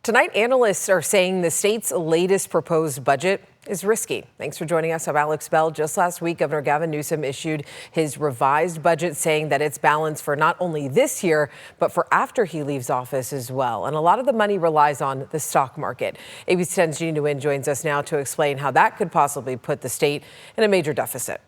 Tonight, analysts are saying the state's latest proposed budget is risky. Thanks for joining us. I'm Alex Bell. Just last week, Governor Gavin Newsom issued his revised budget, saying that it's balanced for not only this year, but for after he leaves office as well. And a lot of the money relies on the stock market. ABC 10's Jeannie Nguyen joins us now to explain how that could possibly put the state in a major deficit.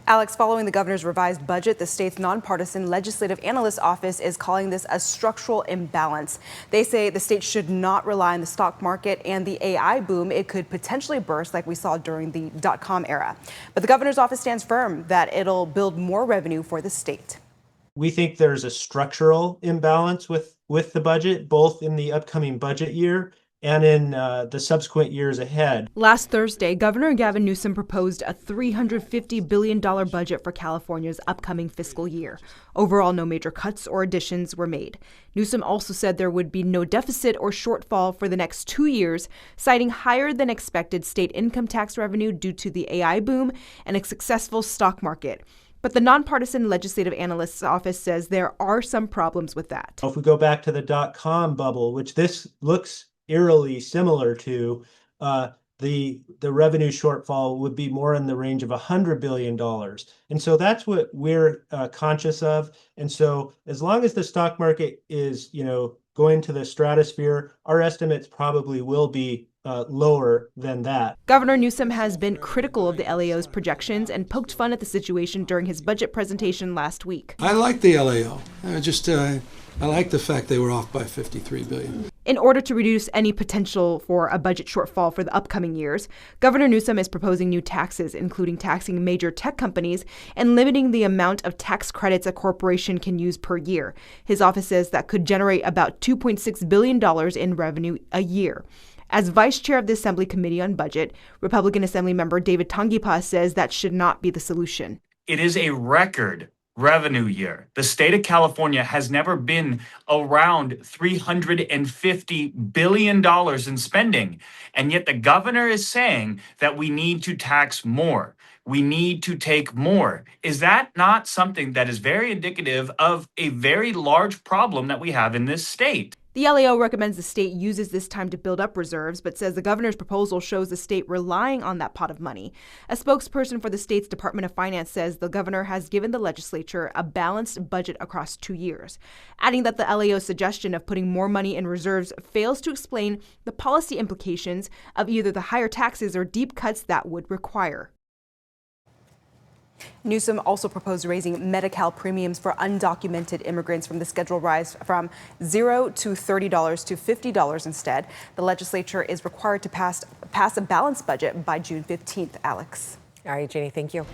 Alex, following the governor's revised budget, the state's nonpartisan Legislative Analyst Office is calling this a structural imbalance. They say the state should not rely on the stock market and the AI boom. It could potentially burst like we saw during the .com era. But the governor's office stands firm that it'll build more revenue for the state. We think there's a structural imbalance with the budget, both in the upcoming budget year and in the subsequent years ahead. Last Thursday, Governor Gavin Newsom proposed a $350 billion budget for California's upcoming fiscal year. Overall, no major cuts or additions were made. Newsom also said there would be no deficit or shortfall for the next 2 years, citing higher than expected state income tax revenue due to the AI boom and a successful stock market. But the nonpartisan Legislative Analyst Office says there are some problems with that. If we go back to the .com bubble, which this looks eerily similar to, the revenue shortfall would be more in the range of $100 billion. And so that's what we're conscious of. And so as long as the stock market is, going to the stratosphere, our estimates probably will be lower than that. Governor Newsom has been critical of the LAO's projections and poked fun at the situation during his budget presentation last week. I like the LAO. I like the fact they were off by $53 billion. In order to reduce any potential for a budget shortfall for the upcoming years, Governor Newsom is proposing new taxes, including taxing major tech companies and limiting the amount of tax credits a corporation can use per year. His office says that could generate about $2.6 billion in revenue a year. As vice chair of the Assembly Committee on Budget, Republican Assembly member David Tangipa says that should not be the solution. It is a record revenue year. The state of California has never been around $350 billion in spending. And yet the governor is saying that we need to tax more. We need to take more. Is that not something that is very indicative of a very large problem that we have in this state? The LAO recommends the state uses this time to build up reserves, but says the governor's proposal shows the state relying on that pot of money. A spokesperson for the state's Department of Finance says the governor has given the legislature a balanced budget across 2 years, adding that the LAO's suggestion of putting more money in reserves fails to explain the policy implications of either the higher taxes or deep cuts that would require. Newsom also proposed raising Medi-Cal premiums for undocumented immigrants from the schedule rise from $0 to $30 to $50 instead. The legislature is required to pass a balanced budget by June 15th. Alex. All right, Jeannie, thank you.